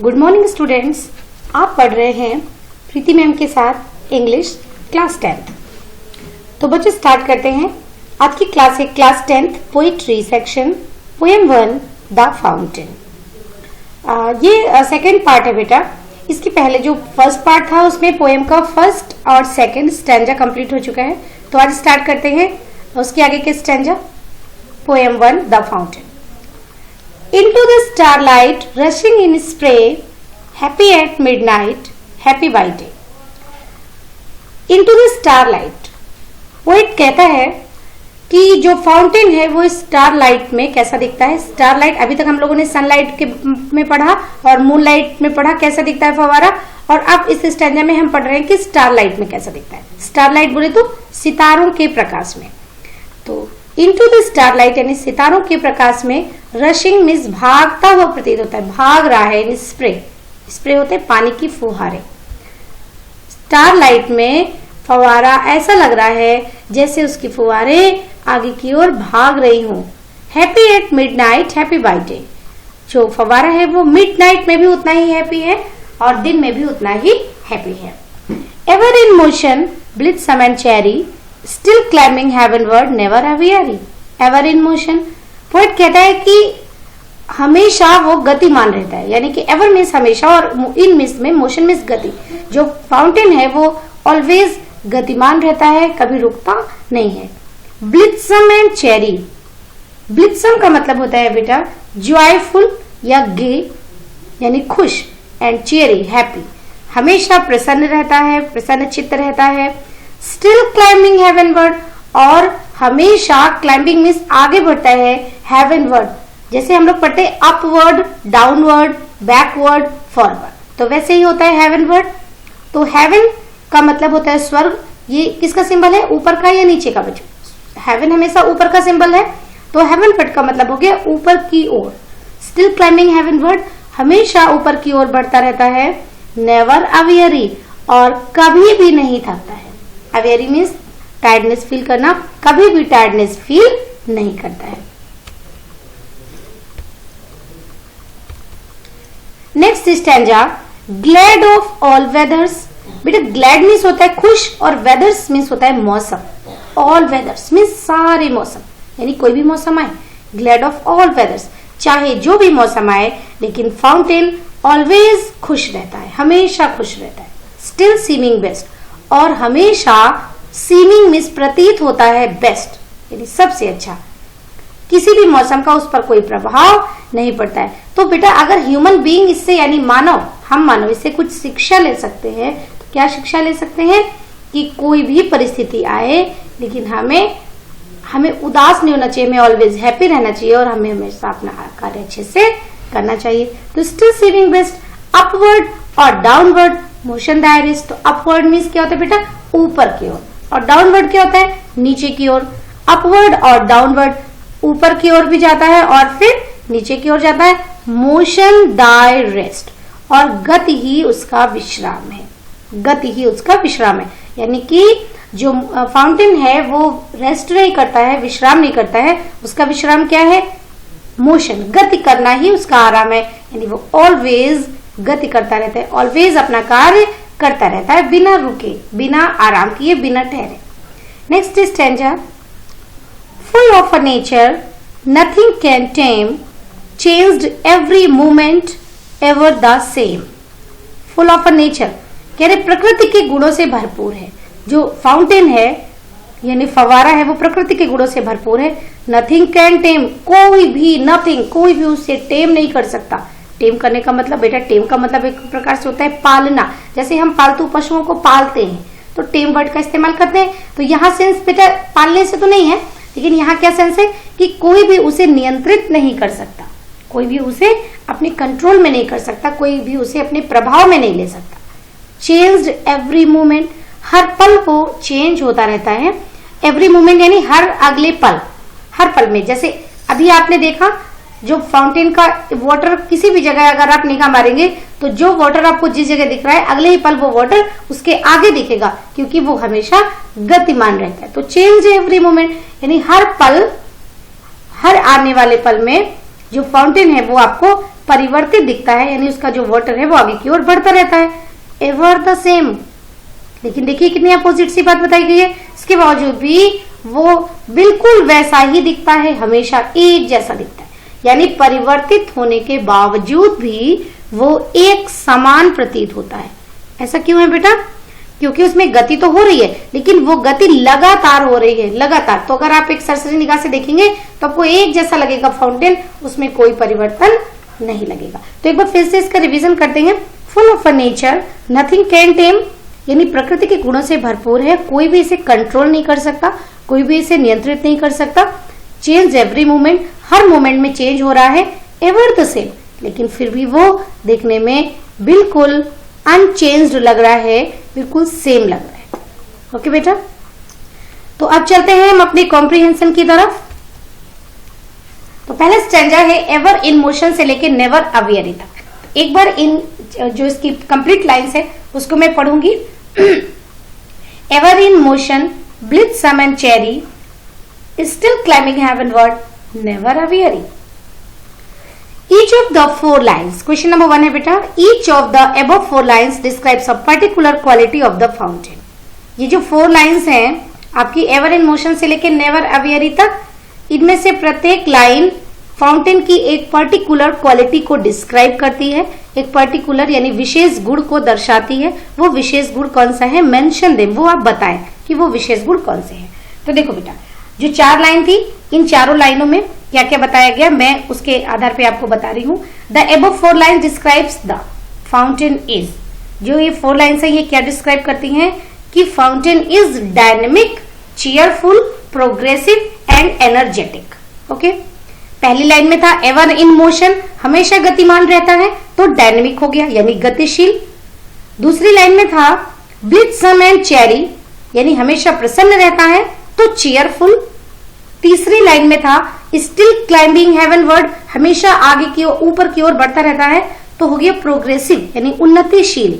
Good morning students. आप पढ़ रहे हैं प्रीति मैम के साथ इंग्लिश क्लास 10th। तो बच्चे स्टार्ट करते हैं। आज की क्लास है class 10th poetry section, poem 1 the fountain. ये सेकंड पार्ट है बेटा। इसके पहले जो फर्स्ट पार्ट था उसमें पोएम का फर्स्ट और सेकंड स्टैंजा कंप्लीट हो चुका है। तो आज स्टार्ट करते हैं उसके आगे के stanza, poem 1 the fountain. Into the starlight, rushing in spray, happy at midnight, happy by day. Into the starlight, poet कहता है कि जो फाउंटेन है वो स्टारलाइट में कैसा दिखता है। स्टारलाइट अभी तक हम लोगों ने सनलाइट के में पढ़ा और मूनलाइट में पढ़ा कैसा दिखता है फव्वारा, और अब इस स्टैंजा में हम पढ़ रहे हैं कि स्टारलाइट में कैसा दिखता है। स्टारलाइट बोले तो सितारों के प्रकाश में। तो इनटू द स्टारलाइट यानी सितारों के प्रकाश में, रशिंग मीन्स भागता हुआ प्रतीत होता है, भाग रहा है यानी स्प्रे। स्प्रे होते हैं पानी की फुहारे। स्टारलाइट में फवारा ऐसा लग रहा है जैसे उसकी फुहारे आगे की ओर भाग रही हो। Happy at midnight, happy by day. जो फवारा है वो मिडनाइट में भी उतना ही हैप्पी है और दिन में भी उतना ही हैप्पी है। Ever in motion, blithesome and cheery, still climbing heavenward, never aweary. Ever in motion, poet कहता है कि हमेशा वो गतिमान रहता है, यानी कि एवर मीन्स हमेशा और इन मीन्स में मोशन मीन्स गति। जो फाउंटेन है वो ऑलवेज गतिमान रहता है, कभी रुकता नहीं है। ब्लिट्सम एंड चेरी, ब्लिट्सम का मतलब होता है बेटा जॉयफुल या गे यानी खुश, एंड चेरी हैप्पी, हमेशा प्रसन्न रहता है, प्रसन्न चित्त रहता है। स्टिल क्लाइंबिंग हेवनवर्ड, और हमेशा क्लाइंबिंग मीन्स आगे बढ़ता है, हेवनवर्ड जैसे हम लोग पढ़ते हैं अपवर्ड, डाउनवर्ड, बैकवर्ड, फॉरवर्ड, तो वैसे ही होता है हेवनवर्ड। तो हेवन का मतलब होता है स्वर्ग। ये किसका सिंबल है, ऊपर का या नीचे का बच्चों? हेवन हमेशा ऊपर का सिंबल है, तो हेवनवर्ड का मतलब हो गया ऊपर की ओर। स्टिल क्लाइंबिंग हेवनवर्ड, हमेशा ऊपर की ओर बढ़ता रहता है। नेवर अवेरी, और कभी भी नहीं थकता है। अवेरी मीन्स टायर्डनेस फील करना, कभी भी टायर्डनेस फील नहीं करता है। Next stanza, glad of all weathers. बेटा ग्लैड मीन्स होता है खुश और वेदर्स मीन्स होता है मौसम। ऑल वेदर्स मीन्स सारे मौसम, यानी कोई भी मौसम आए। ग्लैड ऑफ ऑल वेदर्स, चाहे जो भी मौसम आए, लेकिन फाउंटेन ऑलवेज खुश रहता है, हमेशा खुश रहता है। स्टिल सीमिंग बेस्ट, और हमेशा सीमिंग मीन्स प्रतीत होता है बेस्ट, यानी सबसे अच्छा। किसी भी मौसम का उस पर कोई प्रभाव नहीं पड़ता है। तो बेटा अगर ह्यूमन बीइंग इससे यानी मानव, हम मानव इससे कुछ शिक्षा ले सकते हैं, तो क्या शिक्षा ले सकते हैं कि कोई भी परिस्थिति आए लेकिन हमें उदास नहीं होना चाहिए, हमें ऑलवेज हैप्पी रहना चाहिए और हमें हमेशा अपना कार्य अच्छे से करना चाहिए। तो स्टिल सीमिंग बेस्ट, अपवर्ड और डाउनवर्ड मोशन दायरिस। तो अपवर्ड मीन्स क्या होता है बेटा, ऊपर की ओर, और डाउनवर्ड क्या होता है, नीचे की ओर। अपवर्ड और डाउनवर्ड ऊपर की ओर भी जाता है और फिर नीचे की ओर जाता है। मोशन दाय रेस्ट, और गति ही उसका विश्राम है, गति ही उसका विश्राम है। यानी कि जो फाउंटेन है वो रेस्ट नहीं करता है, विश्राम नहीं करता है, उसका विश्राम क्या है, मोशन, गति करना ही उसका आराम है। यानी वो ऑलवेज गति करता रहता है, ऑलवेज अपना कार्य करता रहता है, बिना रुके, बिना आराम किए, बिना ठहरे। Next stanza, full of a nature, nothing can tame, changed every moment, ever the same. Full of a nature कह रहे प्रकृति के गुणों से भरपूर है। जो फाउंटेन है यानी फवारा है वो प्रकृति के गुणों से भरपूर है। नथिंग कैन टेम, कोई भी, नथिंग कोई भी उसे टेम नहीं कर सकता। टेम करने का मतलब बेटा, टेम का मतलब एक प्रकार से होता है पालना। जैसे हम पालतू पशुओं को पालते हैं तो टेम वर्ड का इस्तेमाल करते हैं। तो यहाँ सेंस बेटा पालने से तो नहीं है, लेकिन यहाँ क्या सेंस है कि कोई भी उसे नियंत्रित नहीं कर सकता, कोई भी उसे अपने कंट्रोल में नहीं कर सकता, कोई भी उसे अपने प्रभाव में नहीं ले सकता। चेंज्ड एवरी मोमेंट, हर पल वो चेंज होता रहता है। एवरी मोमेंट यानी हर अगले पल, हर पल में। जैसे अभी आपने देखा जो फाउंटेन का वाटर, किसी भी जगह अगर आप निगाह मारेंगे तो जो वाटर आपको जिस जगह दिख रहा है अगले ही पल वो वाटर उसके आगे दिखेगा, क्योंकि वो हमेशा गतिमान रहता है। तो चेंज एवरी मोमेंट यानी हर पल, हर आने वाले पल में जो फाउंटेन है वो आपको परिवर्तित दिखता है, यानी उसका जो वाटर है वो आगे की ओर बढ़ता रहता है, एवर द सेम। लेकिन देखिए कितनी अपोजिट सी बात बताई गई है, इसके बावजूद भी वो बिल्कुल वैसा ही दिखता है, हमेशा एक जैसा दिखता है, यानी परिवर्तित होने के बावजूद भी वो एक समान प्रतीत होता है। ऐसा क्यों है बेटा? क्योंकि उसमें गति तो हो रही है, लेकिन वो गति लगातार हो रही है, लगातार। तो अगर आप एक सरसरी निगाह से देखेंगे तो आपको एक जैसा लगेगा फाउंटेन, उसमें कोई परिवर्तन नहीं लगेगा। तो एक बार फिर से इसका रिवीजन करते हैं। Full of a nature, nothing can टेम, यानी प्रकृति के गुणों से भरपूर है, कोई भी इसे कंट्रोल नहीं कर सकता, कोई भी इसे नियंत्रित नहीं कर सकता। चेंज एवरी मोमेंट, हर मोमेंट में चेंज हो रहा है। एवर द सेम, लेकिन फिर भी वो देखने में बिल्कुल अनचेंज्ड लग रहा है, बिल्कुल सेम लग रहा है। ओके बेटा, तो अब चलते हैं हम अपने कॉम्प्रिहेंशन की तरफ। तो पहला स्टैंजा है एवर इन मोशन से लेके नेवर अवेयर तक। एक बार इन जो इसकी कंप्लीट लाइंस है उसको मैं पढ़ूंगी। Ever in motion, blithesome and cheery, still climbing heavenward, never aware. Each of the four lines, question number 1 है बेटा, each of the above four lines describes a particular quality of the fountain। ये जो 4 lines हैं आपकी ever in motion से लेकर never aware तक, इनमें से प्रत्येक लाइन फाउंटेन की एक पर्टिकुलर क्वालिटी को डिस्क्राइब करती है, एक पर्टिकुलर यानी विशेष गुण को दर्शाती है। वो विशेष गुण कौन सा है, मेंशन देम, वो आप बताएं कि वो विशेष गुण कौन से हैं। तो देखो बेटा, जो 4 लाइन थी, इन चारों लाइनों में क्या क्या बताया गया, मैं उसके आधार पे आपको बता रही हूँ। The above 4 line describes the fountain is, जो ये 4 लाइन है ये क्या डिस्क्राइब करती हैं कि fountain is dynamic, cheerful, progressive and energetic. Okay, पहली लाइन में था एवर इन मोशन, हमेशा गतिमान रहता है, तो डायनेमिक हो गया यानी गतिशील। दूसरी लाइन में था ब्लिट्सम एंड चेरी, यानी हमेशा प्रसन्न रहता है, तो चीयरफुल। तीसरी लाइन में था स्टिल क्लाइंबिंग हेवनवर्ड, हमेशा आगे की ओर, ऊपर की ओर बढ़ता रहता है, तो हो गया प्रोग्रेसिव यानी उन्नतिशील।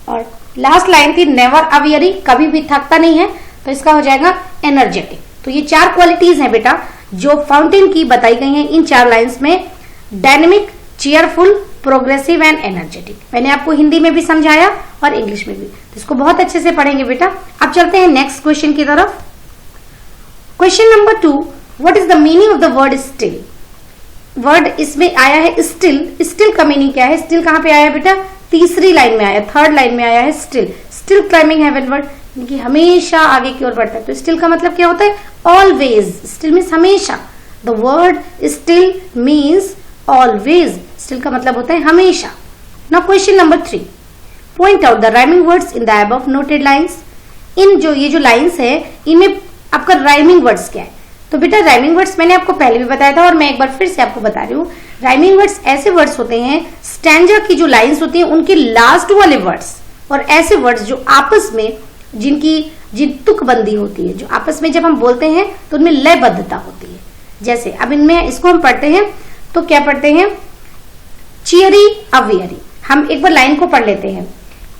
और लास्ट लाइन थी नेवर अवेयरी, कभी भी थकता नहीं है, तो इसका हो जाएगा एनर्जेटिक। तो ये 4 क्वालिटीज हैं बेटा जो फाउंटेन की बताई गई हैं इन 4 लाइंस में, dynamic, cheerful, progressive and energetic. मैंने आपको हिंदी में भी समझाया और इंग्लिश में भी, तो इसको बहुत अच्छे से पढ़ेंगे बेटा। अब चलते हैं नेक्स्ट क्वेश्चन की तरफ। Question number 2, what is the meaning of the word still. Word इसमें आया है स्टिल, स्टिल का मीनिंग क्या है, स्टिल कहां पे आया है बेटा, तीसरी लाइन में आया, 3rd लाइन में आया है स्टिल। स्टिल क्लाइंबिंग हेवनवर्ड, कि हमेशा आगे की ओर बढ़ता है, तो स्टिल का मतलब क्या होता है, ऑलवेज। स्टिल मीन्स हमेशा, the word still means always, still का मतलब होता है हमेशा। Now question number 3, point out the rhyming words in the above noted lines. इन जो ये जो लाइंस है इनमें आपका राइमिंग वर्ड्स क्या है। तो बेटा राइमिंग वर्ड्स मैंने आपको पहले भी बताया था और मैं एक बार फिर से आपको बता रही हूँ। राइमिंग वर्ड्स ऐसे वर्ड्स होते हैं, स्टैंजा की जो लाइंस होती हैं उनके लास्ट वाले वर्ड्स, और ऐसे वर्ड्स जो आपस में जिन तुकबंदी होती है, जो आपस में जब हम बोलते हैं तो उनमें लयबद्धता होती है। जैसे अब इनमें इसको हम पढ़ते हैं तो क्या पढ़ते हैं, चियरी अवेयरी। हम एक बार लाइन को पढ़ लेते हैं।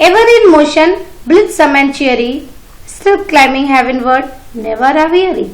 Ever in motion, blithesome and cheery, still climbing heavenward, never aweary.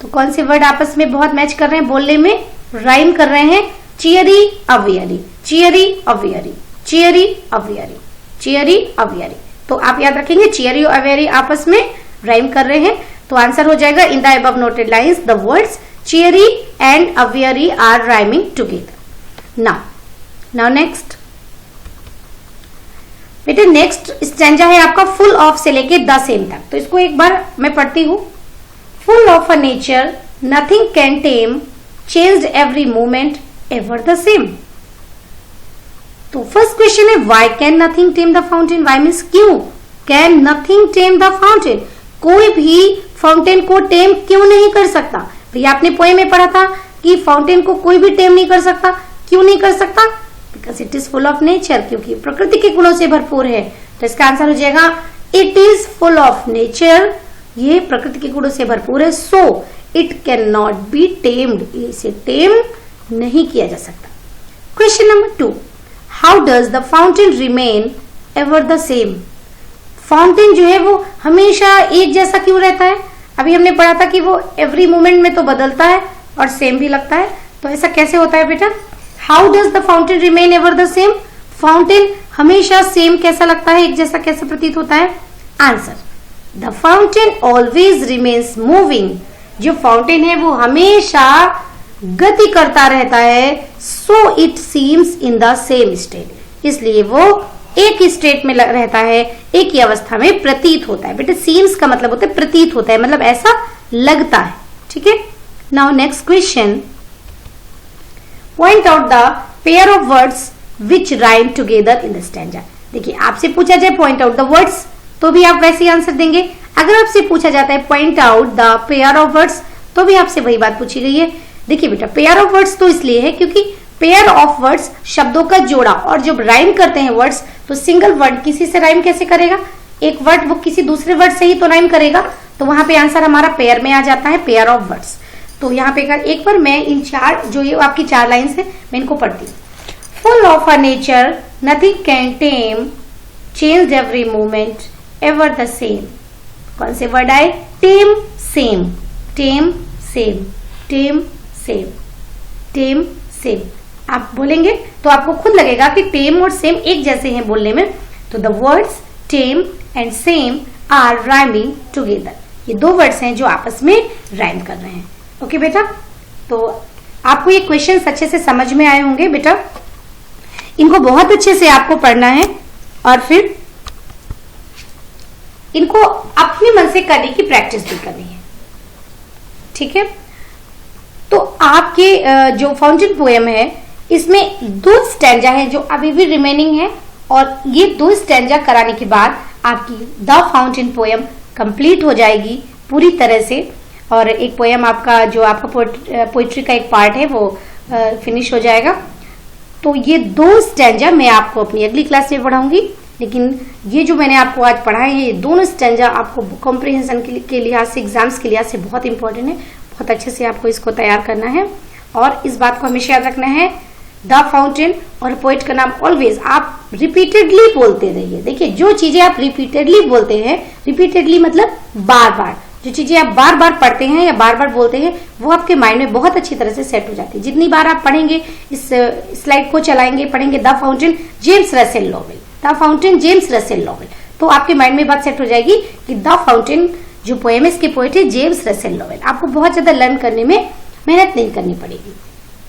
तो कौन से वर्ड आपस में बहुत मैच कर रहे हैं, बोलने में राइम कर रहे हैं, चियरी अवेयरी, चियरी अवेयरी, चियरी अवेयरी, चियरी अवेयरी। तो आप याद रखेंगे चियरी और अवेयरी आपस में राइम कर रहे हैं, तो आंसर हो जाएगा in the above noted lines the words cheery and aweary are rhyming together. Now next बेटे, नेक्स्ट स्टैंजा है आपका फुल ऑफ से लेके द सेम तक। तो इसको एक बार मैं पढ़ती हूँ। Full of a nature, nothing can tame, changed every moment, ever the same. तो फर्स्ट क्वेश्चन है why can nothing tame the fountain. Why means क्यों, can nothing tame the fountain, कोई भी फाउंटेन को टेम क्यों नहीं कर सकता। भैया आपने पोएम में पढ़ा था कि फाउंटेन को कोई भी टेम नहीं कर सकता, क्यों नहीं कर सकता, because it is full of nature, क्योंकि प्रकृति के गुणों से भरपूर है। तो इसका आंसर हो जाएगा it is full of nature, ये प्रकृति के गुणों से भरपूर है, so it can not be tamed, इसे टेम नहीं किया जा सकता। Question number 2, how does the fountain remain ever the same. Fountain जो है वो हमेशा एक जैसा क्यों रहता है। अभी हमने पढ़ा था कि वो एवरी मोमेंट में तो बदलता है और सेम भी लगता है, तो ऐसा कैसे होता है बेटा। How does the fountain remain ever the same? Fountain हमेशा सेम कैसा लगता है, एक जैसा कैसे प्रतीत होता है? Answer, the fountain always remains moving. जो फाउंटेन है वो हमेशा गति करता रहता है, so it seems in the same state, इसलिए वो एक ही स्टेट में रहता है, एक ही अवस्था में प्रतीत होता है। बेटा सीम्स का मतलब होता है प्रतीत होता है, मतलब ऐसा लगता है। ठीक है, now next question, point out the pair of words which rhyme together in the stanza. देखिए आपसे पूछा जाए पॉइंट आउट द वर्ड्स तो भी आप वैसे ही आंसर देंगे। अगर आपसे पूछा जाता है point out the pair of words तो भी आपसे वही बात पूछी गई है। देखिए बेटा पेयर ऑफ वर्ड्स तो इसलिए है क्योंकि पेयर ऑफ वर्ड्स शब्दों का जोड़ा, और जब राइम करते हैं वर्ड्स तो सिंगल वर्ड किसी से राइम कैसे करेगा? एक वर्ड वो किसी दूसरे वर्ड से ही तो राइम करेगा, तो वहां पे आंसर हमारा पेयर में आ जाता है, पेयर ऑफ वर्ड्स। तो यहाँ पे एक बार मैं इन चार जो ये आपकी चार लाइन्स है मैं इनको पढ़ती हूँ। Full of a nature nothing can time, change every moment ever the same. कौन से वर्ड आए? टेम सेम, टेम सेम, टेम सेम, टेम सेम। आप बोलेंगे तो आपको खुद लगेगा कि टेम और सेम एक जैसे हैं बोलने में। तो the words tame and same are rhyming together. ये दो वर्ड्स हैं जो आपस में राइम कर रहे हैं। ओके बेटा, तो आपको ये क्वेश्चंस अच्छे से समझ में आए होंगे बेटा। इनको बहुत अच्छे से आपको पढ़ना है और फिर इनको अपने मन से करने की प्रैक्टिस भी करनी है। ठीक है, तो आपके जो फाउंटेन पोएम है इसमें 2 स्टैंजा है जो अभी भी रिमेनिंग है, और ये 2 स्टैंजा कराने के बाद आपकी द फाउंटेन पोएम कंप्लीट हो जाएगी पूरी तरह से, और एक पोएम आपका जो आपका पोइट्री का एक पार्ट है वो फिनिश हो जाएगा। तो ये 2 स्टैंजा मैं आपको अपनी अगली क्लास में पढ़ाऊंगी, लेकिन ये जो मैंने आपको आज पढ़ाए हैं ये दोनों स्टैंजा आपको कॉम्प्रिहेंशन के लिहाज से, एग्जाम्स के लिहाज से बहुत इंपॉर्टेंट है। बहुत अच्छे से आपको इसको तैयार करना है, और इस बात को हमेशा याद रखना है, द फाउंटेन और पोइट का नाम ऑलवेज आप रिपीटेडली बोलते रहिए। देखिए जो चीजें आप रिपीटेडली बोलते हैं, रिपीटेडली मतलब बार बार, जो चीजें आप बार बार पढ़ते हैं या बार बार बोलते हैं वो आपके माइंड में बहुत अच्छी तरह से सेट हो जाती है। जितनी बार आप पढ़ेंगे, इस स्लाइड को चलाएंगे, पढ़ेंगे the fountain James Russell novel, the fountain James Russell novel, तो आपके माइंड में बात सेट हो जाएगी कि द फाउंटेन जो पोएम इसके पोएट है जेम्स रसेल नॉवेल। आपको बहुत ज्यादा लर्न करने में मेहनत नहीं करनी पड़ेगी।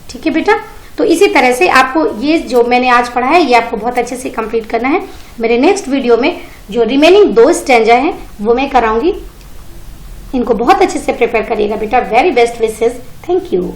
ठीक है बेटा, तो इसी तरह से आपको ये जो मैंने आज पढ़ा है ये आपको बहुत अच्छे से कंप्लीट करना है। मेरे नेक्स्ट वीडियो में जो रिमेनिंग 2 स्टैंजा हैं वो मैं कराऊंगी। इनको बहुत अच्छे से प्रिपेयर करिएगा बेटा। Very best wishes. Thank you.